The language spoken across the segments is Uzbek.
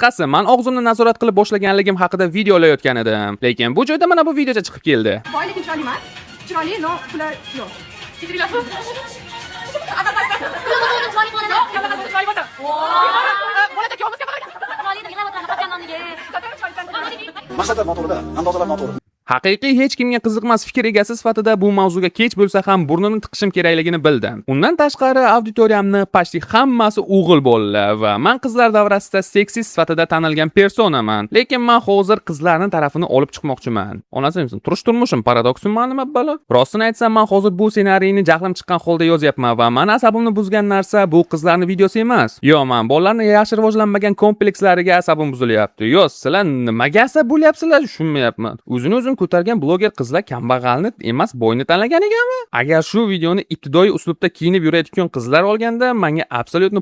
Qisqasi, men og'zimni nazorat qilib boshlaganligim haqida video olayotgan edim. Lekin bu joyda mana bu videoga chiqib keldi. Boy lekin chiroyli emas. Chiroyli, no, pular yo'q. Maqsadlar noto'g'ri, andozalar noto'g'ri. Haqiqiy hech kimga qiziqmas fikr egasi sifatida bu mavzuga kech bo'lsa ham burnini tiqishim kerakligini bildim. Undan tashqari auditoriyamni pashti hammasi o'g'il bolalar va men qizlar davrasida seksist sifatida tanilgan personaman. Lekin men hozir qizlarning tarafini olib chiqmoqchiman. Onasi turish turmushim paradoksmi nima balo? Rostini aytsam, men hozir bu ssenariyni jahlim chiqqan holda yozyapman va men asabimni buzgan narsa bu qizlarning videosi emas. Yo, men bolalarning yaxshi rivojlanmagan komplekslariga asabim buzilyapti. Yo, sizlar nimaga asab bo'lyapsizlar? Tushunmayapman. O'zini ko'targan bloger qizlar kambag'alni emas, boyni tanlagan ekanmi? Agar shu videoni ibtidoiy uslubda kiyinib yurayotgan qizlar olganda, menga absolyutno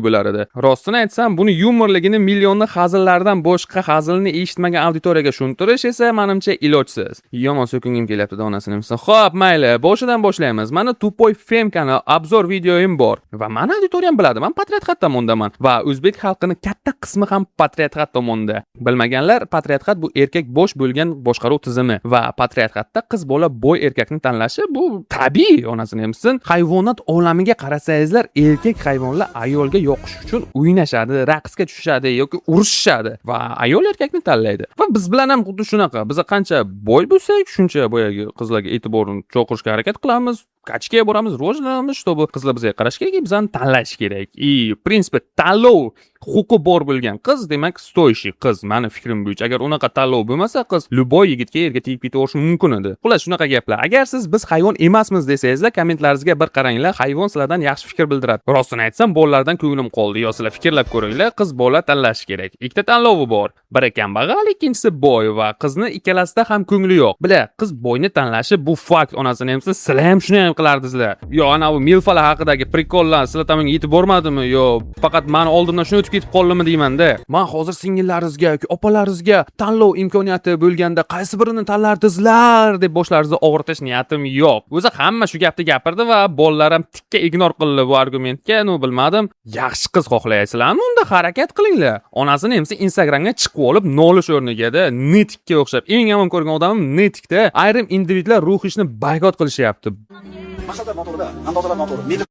bo'lar edi. Rostini aytsam, buni yumorligini millionli hazillardan boshqa hazilni eshitmagan auditoriyaga tushuntirish esa menimcha ilojsiz. Yomon so'kingim kelyapti onasini misol. Xo'p, mayli, boshidan boshlaymiz. Mani Tupoy Femkani obzor videoyim bor va meni auditoriyam biladi. Men patriarxat tomondaman va o'zbek xalqining katta qismi ham patriarxat tomonda. Bilmaganlar, patriarxat bu erkak bosh bo'lgan boshqaruv tizimi va patriarxatda qiz bola boy erkakni tanlashi bu tabiiy, onasini misol. Hayvonot olamiga qarasangizlar, erkak hayvonlar ayolga yoqish uchun o'ynashadi, raqsga tushishadi yoki urushishadi va ayol erkakni tanlaydi. Va biz bilan ham xuddi shunaqa. Biz qancha boy bo'lsak, shuncha boyagi qizlarga e'tiborni cho'qirishga harakat qilamiz. Kachkaga boramiz, rivojlanamiz, чтобы qizlar bizga qarash kerak, bizani tanlash kerak. В принципе, tanlov huquqi bor bo'lgan qiz, demak, stoyshi qiz. Meni fikrim bo'yicha, agar unaqa tanlov bo'lmasa, qiz любой yigitga erga tegib ketaverishi mumkin edi. Xullas, shunaqa gaplar. Agar siz biz hayvon emasmiz desangizlar, kommentlaringizga bir qaranglar, hayvon sizlardan yaxshi fikr bildiradi. Rostini aytsam, bolalardan ko'nglim qoldi. Yo, sizlar fikrlab ko'ringlar, qiz bola tanlash kerak. Ikkita tanlovi bor. Biri kambag'al, ikkinchisi boy va qizni ikkalasida ham ko'ngli yo'q. Bila, qiz boyni tanlashi bu fakt, onasini hamsa sizlar ham shuni qilardingizlar. Yo, ana bu milfalar haqidagi prikollar sizlar tomonga yetib bormadimi? Yo, faqat meni oldimdan shuni o'tib ketib qoldimi deyman-da. Men hozir singillaringizga yoki opalaringizga tanlov imkoniyati bo'lganda qaysi birini tanlardingizlar deb boshlaringizni og'ritish niyatim yo'q. O'zi hamma shu gapni gapirdi va bolalar ham tikka ignor qildi bu argumentga. Bilmadim. Yaxshi qiz xohlaysizlarmi? Unda harakat qilinglar. Onasini hamsa Instagramga chiqib olib nolish o'rniga-da netikka o'xshab. Eng yomon ko'rgan odamim netikda ayrim individlar ruh ishni boykot qilishyapti. Maqsadlar noto'g'ri, andozalar noto'g'ri.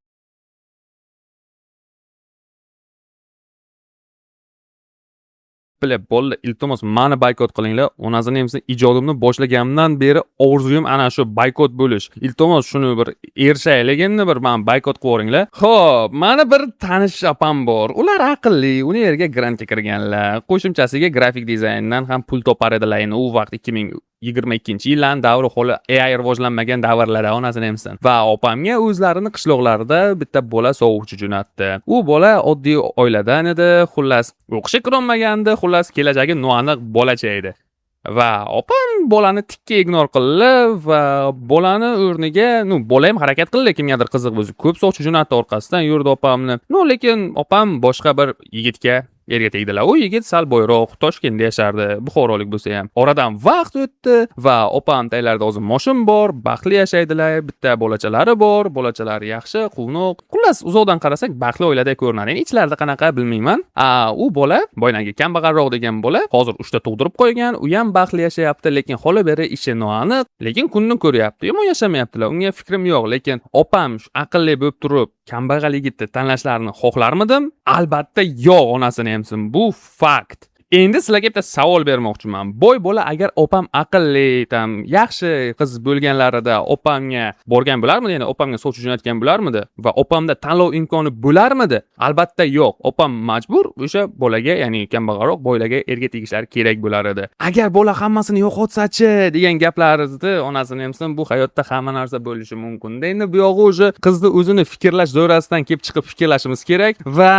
Bilib, bolalar, iltimos meni boykot qilinglar. Onasini hamsa ijodimni boshlaganimdan beri orzuyim ana shu boykot bo'lish. Iltimos shuni bir erishaylik endi bir meni boykot qilinglar. Xo'p, meni bir tanish opam bor. Ular aqlli, uni yerga grantga kirganlar. Qo'shimchasiga grafik dizayndan ham pul topar edilar. U vaqt 2022-yillarning davri holi AI rivojlanmagan davrlarda onasini hamsin. Va opamga o'zlarini qishloqlarida bitta bola sovg'uchi jo'natdi. U bola oddiy oiladan edi, xullas o'qishga kirolmagandi, xullas kelajagi noaniq bolacha edi. Va opam bolani tikka ignor qildi va bolani o'rniga, bola ham harakat qildi, kimgadir qiziq bo'lsa, ko'p sovchi jo'natdi orqasidan yurdi opamni. Lekin opam boshqa bir yigitga erga tegdilar. U yigit sal boyroq, Toshkentda yashardi, buxorolik bo'lsa ham. Oradan vaqt o'tdi va opam taylarida o'zi moshin bor, baxtli yashaydilar, bitta bolachalari bor, bolachalari yaxshi, quvnoq. Xullas, uzoqdan qarasak baxtli oilada ko'rinadi. Endi ichlarida qanaqa bilmayman. U bola, boyagi kambag'alroq degan bola, hozir 3 ta tug'dirib qo'ygan, u ham baxtli yashayapti, lekin holi beri ishi noaniq, lekin kunni ko'ryapti. Yomon yashamayaptilar. Unga fikrim yo'q, lekin opam aqlli bo'lib turib, kambag'al yigitni tanlashlarini xohlarmidim? Albatta yo'q, onasini hamsin. Bu fakt. Endi sizlarga bitta savol bermoqchiman. Boy bola agar opam aqlli, yaxshi qiz bo'lganlarida opamga borgan bo'larmidi? Ya'ni opamga sovchi jo'natgan bo'larmidi? Va opamda tanlov imkoni bo'larmidi? Albatta yo'q. Opam majbur o'sha bolaga, ya'ni kambag'alroq boylarga erga tegishlari kerak bo'lar edi. Agar bola hammasini yo'qotsa-chi degan gaplarni onasini hamsin, bu hayotda hamma narsa bo'lishi mumkin. Endi bu yog'i o'sha qizni o'zini fikrlash doirasidan kelib chiqib fikrlashimiz kerak va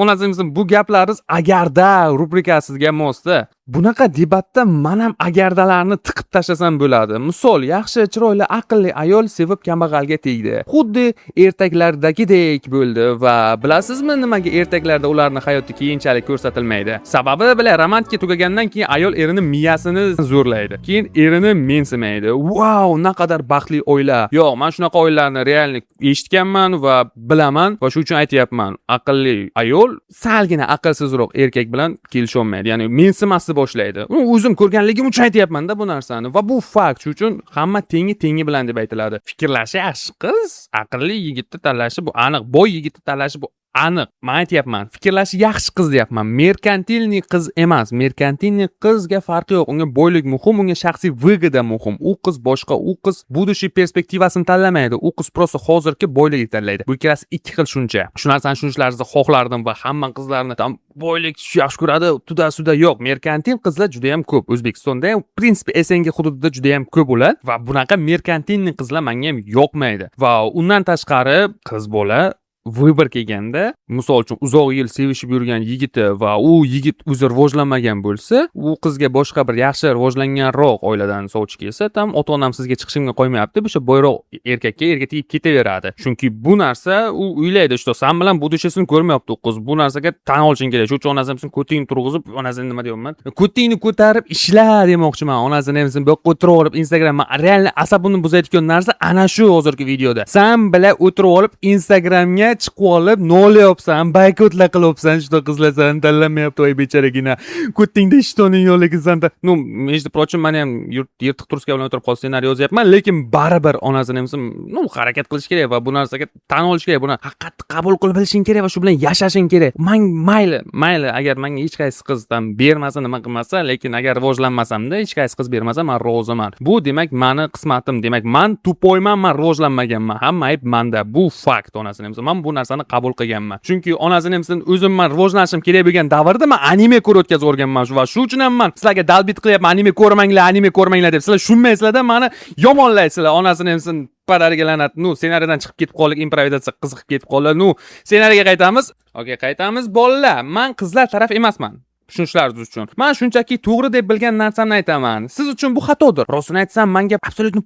onasini hamsin bu gaplaringiz agarda rubrikasiga mosda. bunaqa debatda men ham agardalarni tiqib tashlasam bo'ladi. Misol, yaxshi, chiroyli, aqlli ayol sevib kambag'alga tegdi. Xuddi ertaklardagidek bo'ldi va bilasizmi nimaga ertaklarda ularning hayoti keyinchalik ko'rsatilmaydi? Sababi bilan romantika tugagandan keyin ayol erini miyasini zo'rlaydi. Keyin erini mensimaydi. Wow, naqadar baxtli oila. Yo'q, men shunaqa oilalarni realni eshitganman va bilaman va shu uchun aytyapman. Aqlli ayol salgina aqlsizroq erkak bilan kelisha olmaydi. Ya'ni mensimasni boshlaydi. O'zim ko'rganligim uchun aytyapman-da bu narsani va bu fakt. Shuning uchun hamma tengi bilan deb aytiladi. Fikrlashi yaxshi qiz, aqlli yigitni tanlashi bu aniq, boy yigitni tanlashi bu aniq. Men aytyapman, fikrlashi yaxshi qiz deyapman. Merkantilniy qiz emas. Merkantilniy qizga farqi yo'q. Unga boylik muhim, unga shaxsiy выгода muhim. U qiz boshqa, u qiz будущий perspektivasini tanlamaydi. U qiz просто hozirgi boylikni tanlaydi. Bu ikkalasi ikki xil tushuncha. Shu narsani tushunishlarni xohlardim va hamma qizlarni tam boylik yaxshi ko'radi, tuda yo'q. Merkantil qizlar juda ham ko'p. O'zbekistonda ham, в принципе, SNG hududida juda ham ko'p ular va bunaqa merkantilniy qizlar menga ham yoqmaydi. Va undan tashqari qiz bola vыбор kelganda, misol uchun uzoq yil sevishib yurgan yigiti va u yigit o'zi rivojlanmagan bo'lsa, u qizga boshqa bir yaxshi rivojlanganroq oiladan sovchi kelsa, tam ota-onam sizga chiqishimga qo'ymayapti, o'sha boyroq erkakka tegib ketaveradi. Chunki bu narsa u o'ylaydi, что sen bilan будущесini ko'rmayapti u qiz. Bu narsaga tan olishing kerak. Shu uchun onasini sen ko'tingni turg'izib, onasini nima deyapman? Ko'tingni ko'tarib ishla demoqchiman. Onasini ham sen bu yoqqa o'tirib olib Instagram real asabini buzayotgan narsa ana shu hozirgi videoda. Sen bilan o'tirib olib Instagramga chiqib olib nolayapsan, boykotlar qilyapsan, shu qizlarsan tanlamayapti voy bechoragina. Ko'tingda ishtoning yo'qligisan. Ну, между прочим, men ham yirtiq turska bilan o'tirib qol ssenariy yozyapman, lekin baribir onasini ham harakat qilish kerak va bu narsaga tan olish kerak. Buni haqiqatni qabul qilib bilishing kerak va shu bilan yashashing kerak. Men mayli, agar menga hech qaysi qizdan bermasa, nima qilmasa, lekin agar rivojlanmasamda hech qaysi qiz bermasa, men roziman. Bu demak meni qismatim, demak men tupoyman, men rivojlanmaganman. Hamma ayb menda. Bu fakt onasini ham. Men bu narsani qabul qilganman. Chunki onasini ham o'zim men rivojlanishim kerak bo'lgan davrda men anime ko'rib o'tkazib o'rganman va shu uchun ham men sizlarga dalbit qilyapman, anime ko'rmanglar deb. Sizlar tushunmaysizlar-da, meni yomonlaysizlar. Onasini ham padariga la'nat. Ssenariyadan chiqib ketib qoldik, improvizatsiya qiziqib ketib qoldi. Ssenariyaga qaytamiz. Okay, qaytamiz. Bolalar, men qizlar taraf emasman. Tushunishlaringiz uchun. Men shunchaki to'g'ri deb bilgan narsamni aytaman. Siz uchun bu xatodir. Rostini aytsam, menga absolutni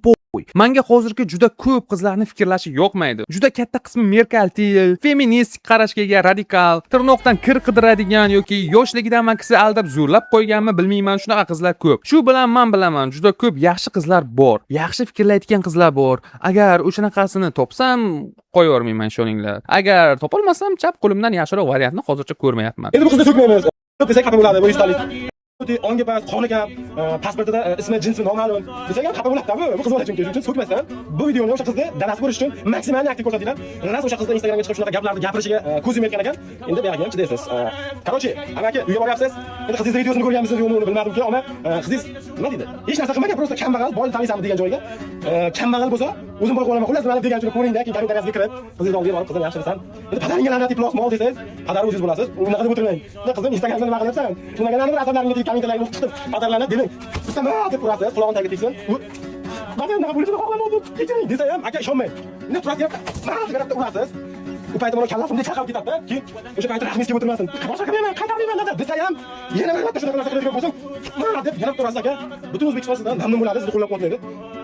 menga hozirgi juda ko'p qizlarni fikrlashi yoqmaydi. Juda katta qismi merkantil, feministik qarashga ega, radikal, tirnoqdan kir qidiradigan yoki yoshligidan makisi aldab zo'rlab qo'yganmi bilmayman, shunaqa qizlar ko'p. Shu bilan men bilaman, juda ko'p yaxshi qizlar bor. Yaxshi fikrlaydigan qizlar bor. Agar o'shanaqasini topsam, qo'yavermayman, ishoninglar. Agar topolmasam, chap qo'limdan yaxshiroq variantni hozircha ko'rmayapman. Endi bu qizni so'kmaymiz. Desak xafa bo'ladi, bu istalik. Onga pas, qoni kam, pasportida ismi, jinsi noma'lum. Desak ham xafa bo'ladi-da bu qiz bola chunki. Shuning uchun so'kmasdan bu videoni o'sha qizni dadasi ko'rish uchun maksimal aktiv ko'rsatinglar. Ras o'sha qizni Instagramga chiqib shunaqa gaplarni gapirishiga ko'z yumayotgan ekan. Endi bu ham chidaysiz. Короче, amaki uyga boryapsiz. Endi qizingiz videosini ko'rganmisiz yo'qmi bilmadim-ku, ammo qizingiz nima deydi? Hech narsa qilmagan, просто kambag'al, boyni taniysanmi degan joyga. Kambag'al bo'lsa, o'zim borib olaman. Xullas, mana degan joyga ko'ringda, keyin kommentariyasiga kirib, qizingiz oldiga borib, qizim yaxshimisan? Endi padaringga la'nat iblos mol desangiz, padar o'zingiz bo'lasiz. Unaqa deb o'tirmang. Qizim Instagramda nima qilyapsan? Shundan yana bir asablaringga tegib kommentarlarni chiqib, padarlarni demang. Nima deb urasiz? Qulog'ini tagiga tegsin. Mana unaqa bo'lishini xohlamadim. Kechiring desa ham, aka ishonmang. Endi turasiz, mana shu qarabda urasiz. U paytda mana kallasimda chaqirib ketadi-da. Keyin o'sha paytda rahmingiz kelib o'tirmasin. Boshqa qilmayman, qaytarmayman desa ham, yana bir marta shunaqa narsa qiladigan bo'lsam, mana deb yana turasiz aka. Butun O'zbekiston sizdan mamnun bo'ladi, sizni qo'llab-quvvatlaydi.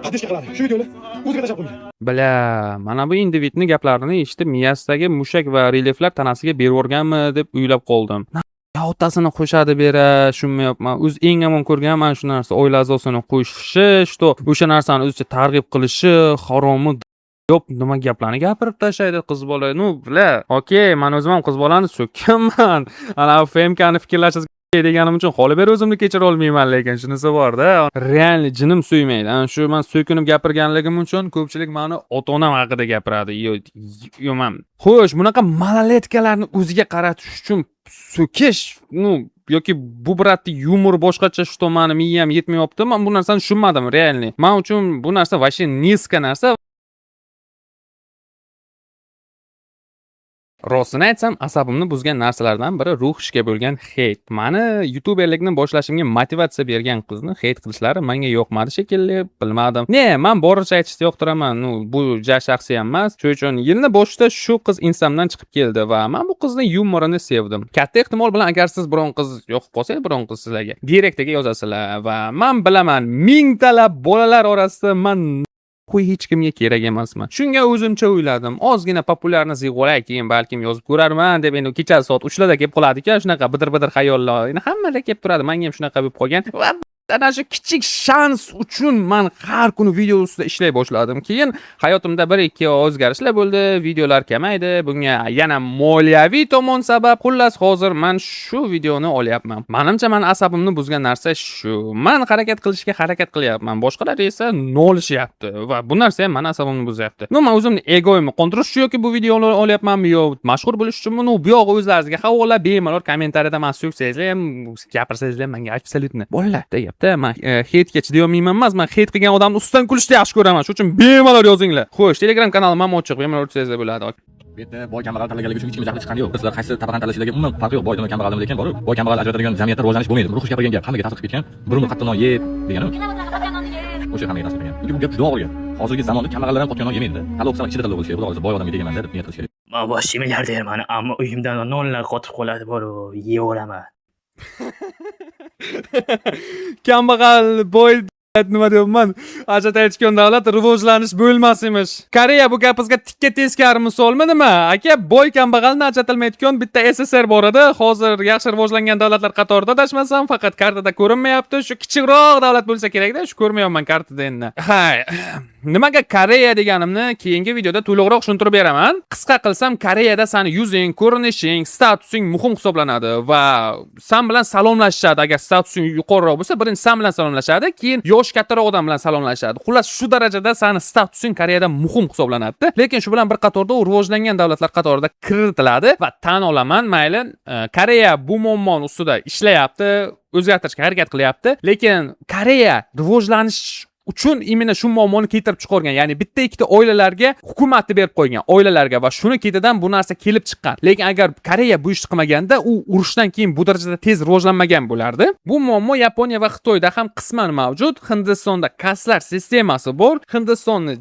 Podpishka qiladi. Shu videoni o'ziga tashlab qo'ying. Bala, mana bu individni gaplarini eshitib, miyasidagi mushak va relyeflar tanasiga berib o'rganmi deb o'ylab qoldim. Otasini qo'shadi bera, tushunmayapman. O'z eng yomon ko'rganman shu narsa. Oila a'zosini qo'shishi, что o'sha narsani o'zicha targ'ib qilishi, haromi yo'q, nima gaplarni gapirib tashlaydi qiz bola. Bala, okey, men o'zim ham qiz bolani so'kkanman. Ana FMKni fikrlashingiz deganim uchun xoli ber o'zimni kechira olmayman, lekin shunisi bor-da. Realni jinim suymadi. Ana shu men so'kinib gapirganligim uchun ko'pchilik meni ota-onam haqida gapiradi. Yo'man. Xo'sh, bunaqa malaletkalarni o'ziga qaratish uchun so'kish, yoki bu bratni yumor boshqacha, что meni miyam yetmayapti. Men bu narsani tushunmadim, realni. Men uchun bu narsa вообще niska narsa. Rostini aytsam, asabimni buzgan narsalardan biri ruhishga bo'lgan heyt. Mani youtuberlikni boshlashimga motivatsiya bergan qizni heyt qilishlari menga yoqmadi shekilli, bilmadim. Men boricha aytishni yoqtiraman. Bu shaxsiy emas. Shuning uchun yilning boshida shu qiz Instagramdan chiqib keldi va men bu qizning yumorini sevdim. Katta ehtimol bilan agar siz biron qiz yoqib qolsa, biron qiz sizlarga direktga yozasizlar va men bilaman, mingtalab bolalar orasida men hech kimga kerak emasman. Shunga o'zimcha o'yladim. Ozgina populyarni olay, keyin balkim yozib ko'rarman deb endi kecha soat 3 larda kelib qoladi-ku, shunaqa bidir-bidir xayollar. Endi hammada kelib turadi. Menga ham shunaqa bo'lib qolgan. Va ana shu kichik shans uchun men har kuni video ustida ishlay boshladim. Keyin hayotimda 1-2 o'zgarishlar bo'ldi, videolar kamaydi. Bunga yana moliyaviy tomon sabab. Xullas, hozir men shu videoni olyapman. Menimcha men asabimni buzgan narsa shu. Men harakat qilishga harakat qilyapman. Boshqalar esa nolishyapti va bu narsa ham men asabimni buzyapti. Men o'zimni egoimni qondirish uchun yoki bu videoni olyapmanmi yo mashhur bo'lish uchunmi? Bu yo'q, o'zlaringizga havola, bemalol kommentariyada men so'ksangizlar ham, gapirsangizlar ham menga absolyutno bolalar deyapti. Men heytga chidayolmayman emas, men heyt qilgan odamni ustidan kulishni yaxshi ko'raman. Shuning uchun bemalol yozinglar. Xo'sh, Telegram kanalim ham ochiq, bemalol o'tsangizlar bo'ladi. Bu yerda boy kambag'al tanlaganligi uchun hech kimga jahli chiqqani yo'q. Sizlar qaysi tabaqani tanlashingizga umuman farqi yo'q. Boydimi, kambag'almi, lekin borib boy kambag'al ajratadigan jamiyatda rivojlanish bo'lmaydi. Ruhish gapirgan gap hammaga ta'sir qilib ketgan. Birovni qattiq non yeb degani. O'sha hammaga ta'sir qilgan. Chunki bu gap juda og'ir gap. Hozirgi zamonda kambag'allar ham qotgan non yemaydi. Hali o'qsam ichida tilla bo'lishi kerak. Xudo xohlasa boy odamga tegaman deb niyat qilish kerak. Men boshchi milliarderman, ammo uyimdan nonlar qotib qoladi, boru yeyaveraman. Kambag'al boy nima deyapman? Ajratayotgan davlat rivojlanish bo'lmas emish. Koreya bu gapingizga tikka teskari misolmi nima? Aka, boy kambag'alni ajratilmayotgan bitta SSR bor edi. Hozir yaxshi rivojlangan davlatlar qatorida adashmasam, faqat kartada ko'rinmayapti. Shu kichikroq davlat bo'lsa kerak-da, shu ko'rmayapman kartada endi. Hay. Nimaga Koreya deganimni keyingi videoda to'liqroq tushuntirib beraman. Qisqa qilsam, Koreyada seni yuzing, ko'rinishing, statusing muhim hisoblanadi va sen bilan salomlashishadi. Agar statusing yuqoriroq bo'lsa, birinchi sen bilan salomlashadi, keyin yosh kattaroq odam bilan salomlashadi. Xullas, shu darajada seni statusing Koreyada muhim hisoblanadi. Lekin shu bilan bir qatorda u rivojlangan davlatlar qatorida kiritiladi va tan olaman, mayli, Koreya bu muammoni ustida ishlayapti, o'zgartirishga harakat qilyapti, lekin Koreya rivojlanish uchun imенно shu muammoni keltirib chiqargan. Ya'ni bitta ikkita oilalarga hukumatni berib qo'ygan, oilalarga va shuni ketidan bu narsa kelib chiqqan. Lekin agar Koreya bu ishni qilmaganda, u urushdan keyin bu darajada tez rivojlanmagan bo'lardi. Bu muammo Yaponiya va Xitoyda ham qisman mavjud. Hindistonda kaslar sistemasi bor. Hindistonni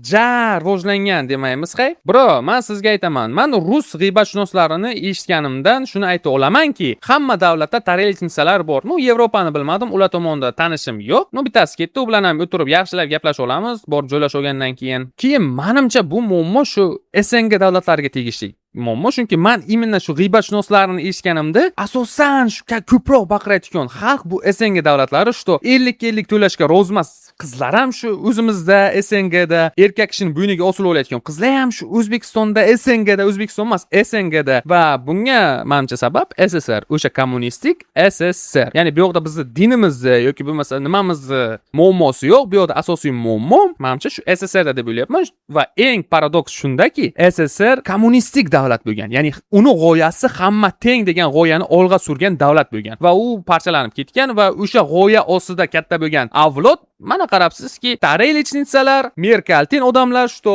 rivojlangan demaymiz, hay. Bro, men sizga aytaman. Men rus g'iybatshunoslarini eshitganimdan shuni ayta olamanki, hamma davlatda tarelitsalar bor. Yevropani bilmadim, ular tomonda tanishim yo'q. Bittasi ketdi, u bilan ham o'tirib yaxshi gaplashib olamiz, borib joylashib olgandan keyin menimcha bu muammo shu SNG davlatlariga tegishli muammo, chunki men imенно shu g'iybatshunoslarni eshitganimda asosan shu ko'proq baqirayotgan xalq bu SNG davlatlari, что 50 to'lashga rozi emas qizlar ham shu o'zimizda SNGda, erkak kishining bo'yniga osilib olayotgan qizlar ham shu O'zbekistonda, SNGda, O'zbekiston emas, SNGda va bunga menimcha sabab SSR, o'sha kommunistik SSR. Ya'ni bu yoqda bizning dinimizni yoki bo'lmasa nimamizni muammosi yo'q, bu yoqda asosiy muammo menimcha shu SSR deb o'ylayapman va eng paradoks shundaki, SSR kommunistik davlat bo'lgan. Ya'ni uni g'oyasi hamma teng degan g'oyani olg'a surgan davlat bo'lgan va u parchalanib ketgan va o'sha g'oya ostida katta bo'lgan avlod, mana qarabsizki, tarelitsalar, merkantil odamlar, что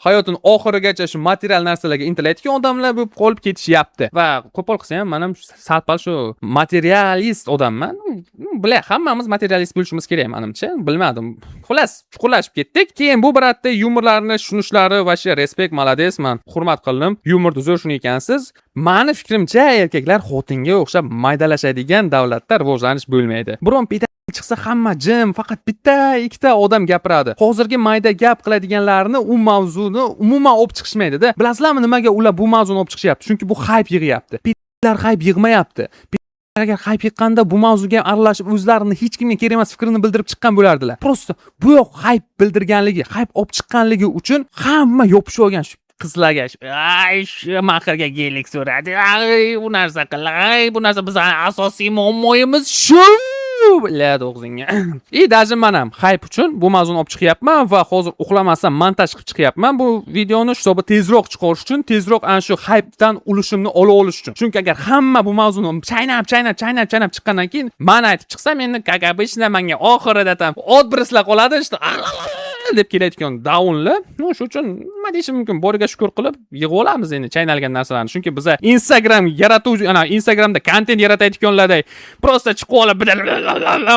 hayotining oxirigacha shu material narsalarga intilayotgan odamlar bo'lib qolib ketishyapti. Va qo'pol qilsa ham men ham salpal shu materialist odamman. Bilay, hammamiz materialist bo'lishimiz kerak menimcha. Bilmadim. Xullas, chuqurlashib ketdik. Keyin bu biratda yumorlarni tushunishlari va shu respekt, malades, men hurmat qildim. Yumorni zo'r shuni ekansiz. Meni fikrimcha, erkaklar xotinga o'xshab maydalashadigan davlatda rivojlanish bo'lmaydi. Biron chiqsa hamma jim, faqat bitta ikkita odam gapiradi. Hozirgi mayda gap qiladiganlarni u mavzuni umuman olib chiqishmaydi-da. Bilasizlarmi nimaga ular bu mavzuni olib chiqishyapti? Chunki bu hype yig'yapti. Pitlar hype yig'mayapti. Agar hype yiqqanda bu mavzuga aralashib o'zlarini hech kimga kerak emas fikrini bildirib chiqqan bo'lardilar. Prosta bu yoq hype bildirganligi, hype olib chiqqanligi uchun hamma yopishib olgan shu qizlarga, ay shu mahrga gelik so'radi, ay bu narsa qil, ay bu narsa bizning asosiy muammoyimiz shu. Biladi o'g'zingga. Даже men ham hype uchun bu mavzuni olib chiqyapman va hozir uxlamasam montaj qilib chiqyapman bu videoni, hisobi tezroq chiqarish uchun, tezroq ana shu hypedan ulushimni ola olish uchun. Chunki agar hamma bu mavzuni chaynab chiqqandan keyin men aytib chiqsam, endi kagabishna menga oxirida ham odbrislar qoladi, deb kelayotgan daunlar. Shuning uchun men nima deyishim mumkin? Boriga shukr qilib yig'ib olamiz endi chaynalgan narsalarni. Chunki biz Instagram yaratuvchi, Instagramda kontent yaratayotganlarday prosta chiqib olib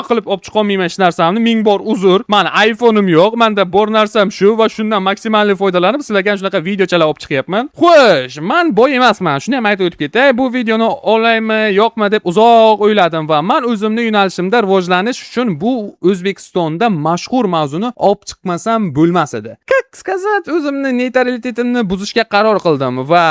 qilib olib chiqa olmayman hech narsamni. Ming bor uzr. Mani iPhone'im yo'q. Menda bor narsam shu va shundan maksimalli foydalanib sizlarga shunaqa videochalar olib chiqyapman. Xo'sh, men boy emasman. Shuni ham aytib o'tib ketay. Bu videoni olaymi, yo'qmi deb uzoq o'yladim va men o'zimni yo'nalishimda rivojlanish uchun bu O'zbekistonda mashhur mavzuni olib chiqmasam bo'lmas edi. Как сказать, o'zimni neytralitetimni buzishga qaror qildim va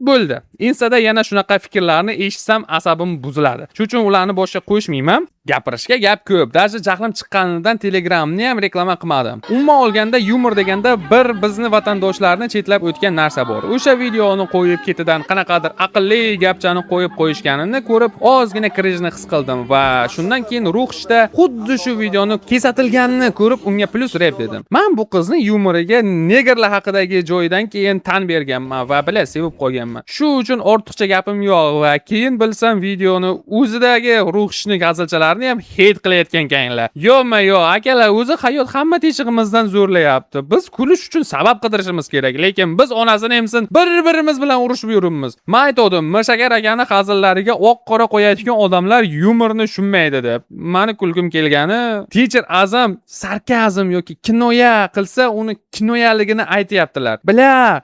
bo'ldi. Instada yana shunaqa fikrlarni eshitsam asabim buziladi. Shuning uchun ularni boshqa qo'shmayman. Gapirishga gap ko'p. Даже jahlim chiqqanidan Telegramni ham reklama qilmadim. Umuman olganda yumor deganda bir bizni vatandoshlarni chetlab o'tgan narsa bor. O'sha videoni qo'yib ketidan qanaqadir aqlli gapchani qo'yib qo'yishganini ko'rib ozgina krijni his qildim va shundan keyin ruhishda xuddi shu videoni kesatilganini ko'rib unga plus rep dedim. Men bu qizni yumoriga negerlar haqidagi joydan keyin tan berganman va bila sevib qolganman. Shu uchun ortiqcha gapim yo'q va keyin bilsam videoni o'zidagi ruhishni gazalchalarni ham hate qilayotgan ekanlar. Yo'q, akalar, o'zi hayot hamma teshig'imizdan zo'rlayapti. Biz kulish uchun sabab qidirishimiz kerak, lekin biz onasini emsin bir-birimiz bilan urushib yuribmiz. Men aytdim, Mirshakar akani hazillariga oq-qora qo'yayotgan odamlar yumorni tushunmaydi deb. Meni kulgim kelgani, teacher azam sarkazm yoki kinoya qilsa, uni kinoyaligini aytayaptilar. Bila,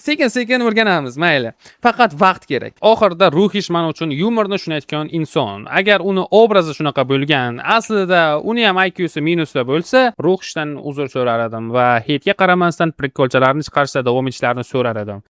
sekin-sekin o'rganamiz, mayli. Faqat vaqt kerak. Oxirida Ruhish men uchun yumorni tushunayotgan inson. Agar uni obrazi shunaqa bo'lgan, aslida uni ham IQsi minusda bo'lsa, Ruhishdan uzr so'rar edim va heytga qaramasdan prikolchalarni chiqarishda davom etishlarini so'rar edim.